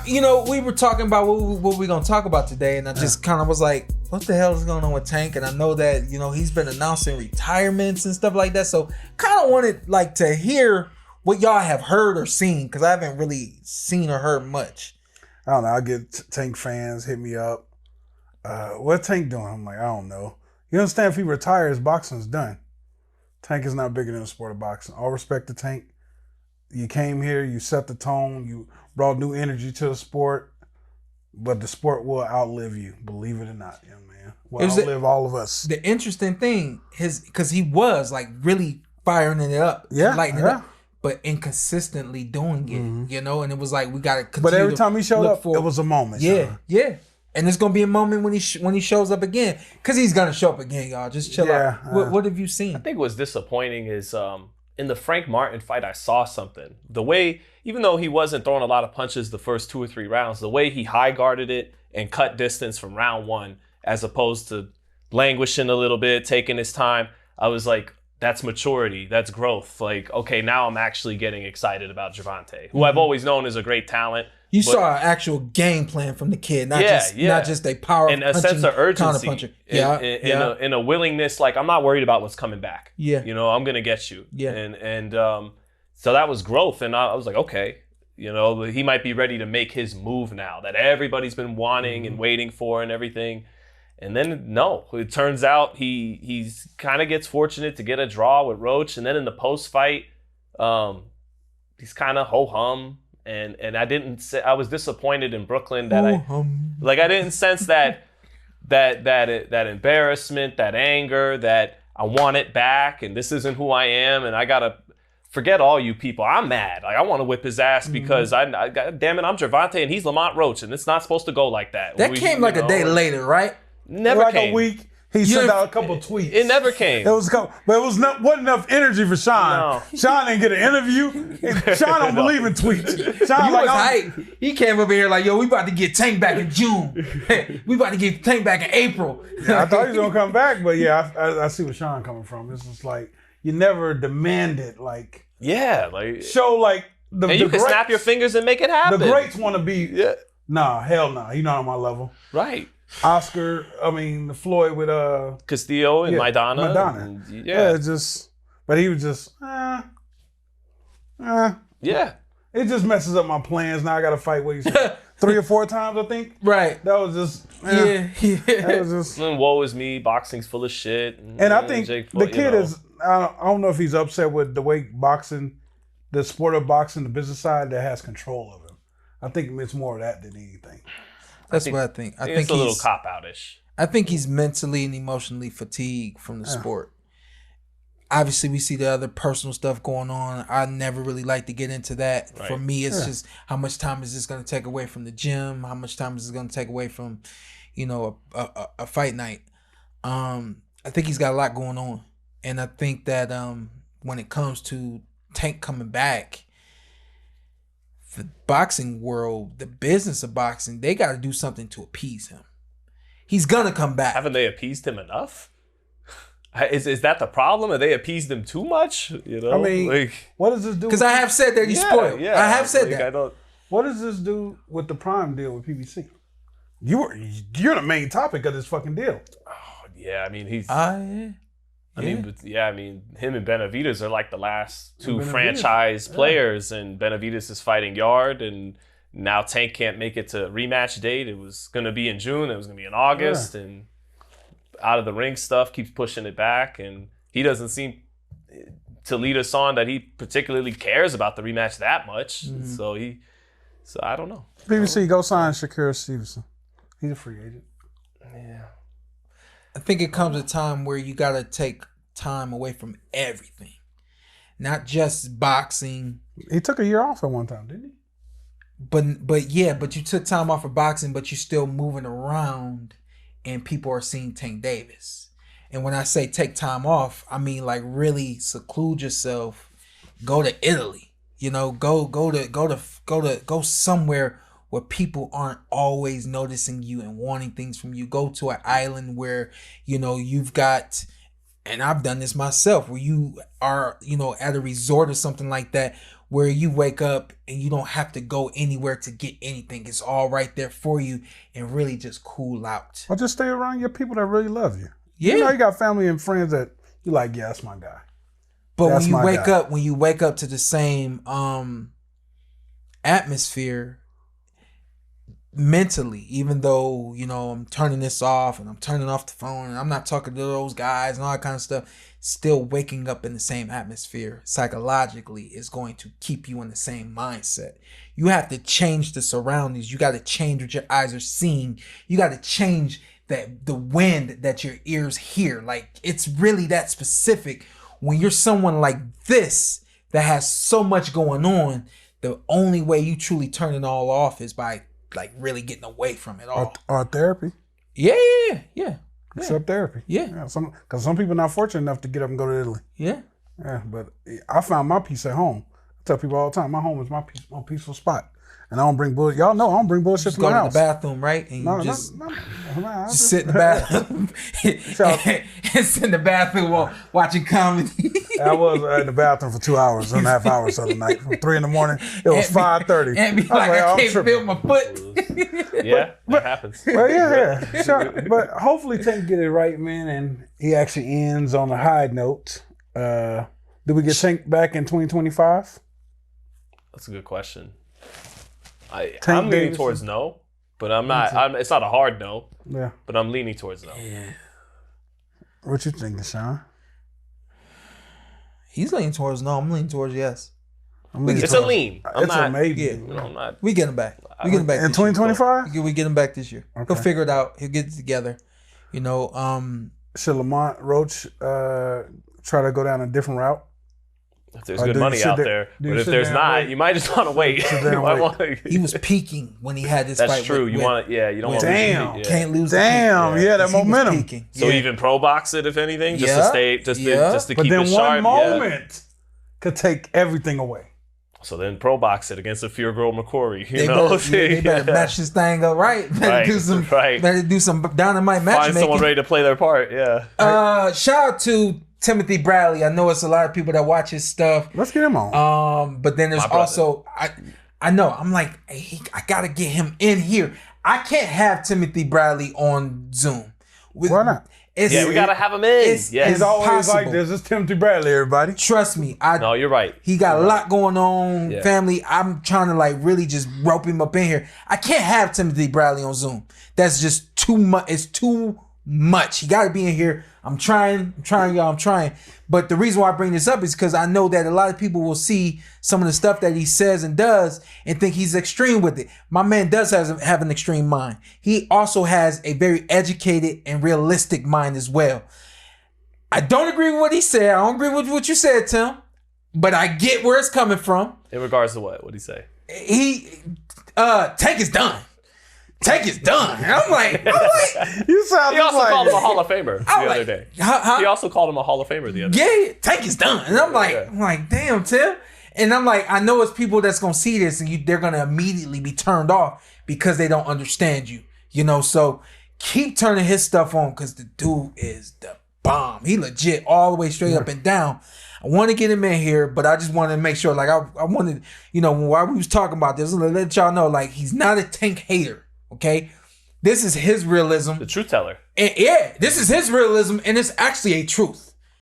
we were talking about what we're gonna talk about today, and I just kind of was like, what the hell is going on with Tank? And I know that he's been announcing retirements and stuff like that, so kind of wanted like to hear what y'all have heard or seen, because I haven't really seen or heard much. I don't know. I get Tank fans hit me up. What Tank doing? I'm like, I don't know. You understand, if he retires, boxing's done. Tank is not bigger than the sport of boxing. All respect to Tank. You came here, you set the tone, you brought new energy to the sport, but the sport will outlive you, believe it or not, young man. Will outlive all of us. The interesting thing, because he was like really firing it up, lighting it up, but inconsistently doing it, and it was like, we got to continue. But every time he showed up, it was a moment. Yeah. And it's gonna be a moment when he shows up again, because he's gonna show up again, y'all. Just chill out. What have you seen? I think what's disappointing is in the Frank Martin fight, I saw something. The way, even though he wasn't throwing a lot of punches the first 2 or 3 rounds, the way he high guarded it and cut distance from round 1, as opposed to languishing a little bit, taking his time, I was like, that's maturity, that's growth. Like, okay, now I'm actually getting excited about Gervonta, who I've always known is a great talent. You saw an actual game plan from the kid, not just a power and a sense of urgency, in a willingness. Like, I'm not worried about what's coming back. Yeah, I'm gonna get you. Yeah, and so that was growth, and I was like, okay, he might be ready to make his move now that everybody's been wanting and waiting for and everything. And then no, it turns out he's kind of gets fortunate to get a draw with Roach, and then in the post fight, he's kind of ho hum. And I was disappointed in Brooklyn that I didn't sense that embarrassment, that anger, that I want it back, and this isn't who I am, and I gotta forget all you people. I'm mad. Like, I want to whip his ass because God damn it, I'm Gervonta and he's Lamont Roach, and it's not supposed to go like that. That came like a day later, right? Never came. A week. He sent out a couple tweets. It never came. It was a couple, but it wasn't enough energy for Shawn. No. Shawn didn't get an interview. Shawn don't believe in tweets. Shawn was hype. He came up here like, yo, we about to get Tank back in June. We about to get Tank back in April. Yeah, I thought he was gonna come back, but yeah, I see where Shawn coming from. It's just like, you never demanded, like, show like the and you can snap your fingers and make it happen. The greats want to be nah, hell nah. You're not on my level. Right. Floyd with Castillo and Maidana. And, but he was just It just messes up my plans. Now I got to fight. What you said, 3 or 4 times, I think. Right. That was just That was just. And woe is me. Boxing's full of shit. And I think the kid is. I don't know if he's upset with the way boxing, the sport of boxing, the business side that has control of him. I think it's more of that than anything. That's what I think. I think it's a little cop-out-ish. I think he's mentally and emotionally fatigued from the sport. Obviously, we see the other personal stuff going on. I never really like to get into that. Right. For me, it's just how much time is this going to take away from the gym? How much time is this going to take away from, a fight night? I think he's got a lot going on. And I think that when it comes to Tank coming back, the boxing world, the business of boxing, they got to do something to appease him. He's gonna come back. Haven't they appeased him enough? Is that the problem? Have they appeased him too much? I mean, what does this do? Because I have said that he's spoiled. Yeah, I have said that. What does this do with the Prime deal with PBC? You're the main topic of this fucking deal. Oh yeah, I mean he's. I mean, him and Benavidez are like the last 2 franchise players, and Benavidez is fighting Yard, and now Tank can't make it to rematch date. It was going to be in June, it was going to be in August, and out of the ring stuff keeps pushing it back, and he doesn't seem to lead us on that he particularly cares about the rematch that much. Mm-hmm. So I don't know. PBC, go sign Shakira Stevenson. He's a free agent. Yeah. I think it comes a time where you got to take time away from everything. Not just boxing. He took a year off at one time, didn't he? But you took time off of boxing, but you're still moving around and people are seeing Tank Davis. And when I say take time off, I mean like really seclude yourself, go to Italy, go somewhere where people aren't always noticing you and wanting things from you. Go to an island where, you've got, and I've done this myself, where you are, at a resort or something like that, where you wake up and you don't have to go anywhere to get anything. It's all right there for you, and really just cool out. Or just stay around your people that really love you. Yeah. You know, you got family and friends that you like, yeah, that's my guy. But when you wake up to the same atmosphere mentally, even though, you know, I'm turning this off and I'm turning off the phone and I'm not talking to those guys and all that kind of stuff, still waking up in the same atmosphere psychologically is going to keep you in the same mindset. You have to change the surroundings. You got to change what your eyes are seeing. You got to change the wind that your ears hear. Like, it's really that specific. When you're someone like this that has so much going on, the only way you truly turn it all off is by like really getting away from it all. Or therapy. Yeah. Except therapy. Yeah. Because some people are not fortunate enough to get up and go to Italy. Yeah. Yeah, but I found my peace at home. I tell people all the time, my home is my peaceful spot. And I don't bring bullshit. Y'all know I don't bring bullshit to my house. Go to the bathroom, right? And you just sit in the bathroom. and sit in the bathroom watching comedy. I was in the bathroom for 2 hours, 2.5 hours the other night. From 3 a.m. It was 5:30. And be like, I can't feel my foot. Yeah, that happens. Well, yeah. Sure. But hopefully Tank get it right, man, and he actually ends on a high note. Did we get Tank back in 2025? That's a good question. I'm leaning towards no, but I'm not. It's not a hard no. Yeah. But I'm leaning towards no. Yeah. What you thinking, Sean? He's leaning towards no. I'm leaning towards yes. It's a lean. It's a maybe. Yeah. I'm not. We get him back. We get him back in 2025. We get him back this year. Okay. He'll figure it out. He'll get it together. You know. Should Lamont Roach try to go down a different route? If there's good money out there, but if there's not, you might just want to wait. He was peaking when he had this fight. That's true. You want, you don't want to damn. Can't lose. Damn, yeah, that momentum. So even pro box it, if anything, just to stay, just to keep it sharp. But then one moment could take everything away. So then pro box it against a Fear Girl McCory. They better match this thing up right. Better do some dynamite matchmaking. Find someone ready to play their part. Yeah. Shout out to Timothy Bradley. I know it's a lot of people that watch his stuff. Let's get him on. But then there's also I know I'm like, I gotta get him in here. I can't have Timothy Bradley on Zoom. Why not? We gotta have him in. He's always like this. It's Timothy Bradley, everybody. Trust me. No, you're right. He got a lot going on, family. I'm trying to like really just rope him up in here. I can't have Timothy Bradley on Zoom. That's just too much. It's too much. He got to be in here. I'm trying, y'all. I'm trying. But the reason why I bring this up is because I know that a lot of people will see some of the stuff that he says and does and think he's extreme with it. My man does have an extreme mind. He also has a very educated and realistic mind as well. I don't agree with what he said. I don't agree with what you said, Tim. But I get where it's coming from. In regards to what? What'd he say? Tank is done. Tank is done. And I'm like, you sound he also like called him a Hall of Famer the other day. He also called him a Hall of Famer the other day. Yeah, Tank is done. And I'm like, damn, Tim. And I'm like, I know it's people that's gonna see this and they're gonna immediately be turned off because they don't understand you. You know, so keep turning his stuff on because the dude is the bomb. He legit all the way straight up and down. I want to get him in here, but I just wanted to make sure, like, I wanted, you know, while we was talking about this, let y'all know, like, he's not a Tank hater. Okay, this is his realism. The truth teller. And this is his realism, and it's actually a truth.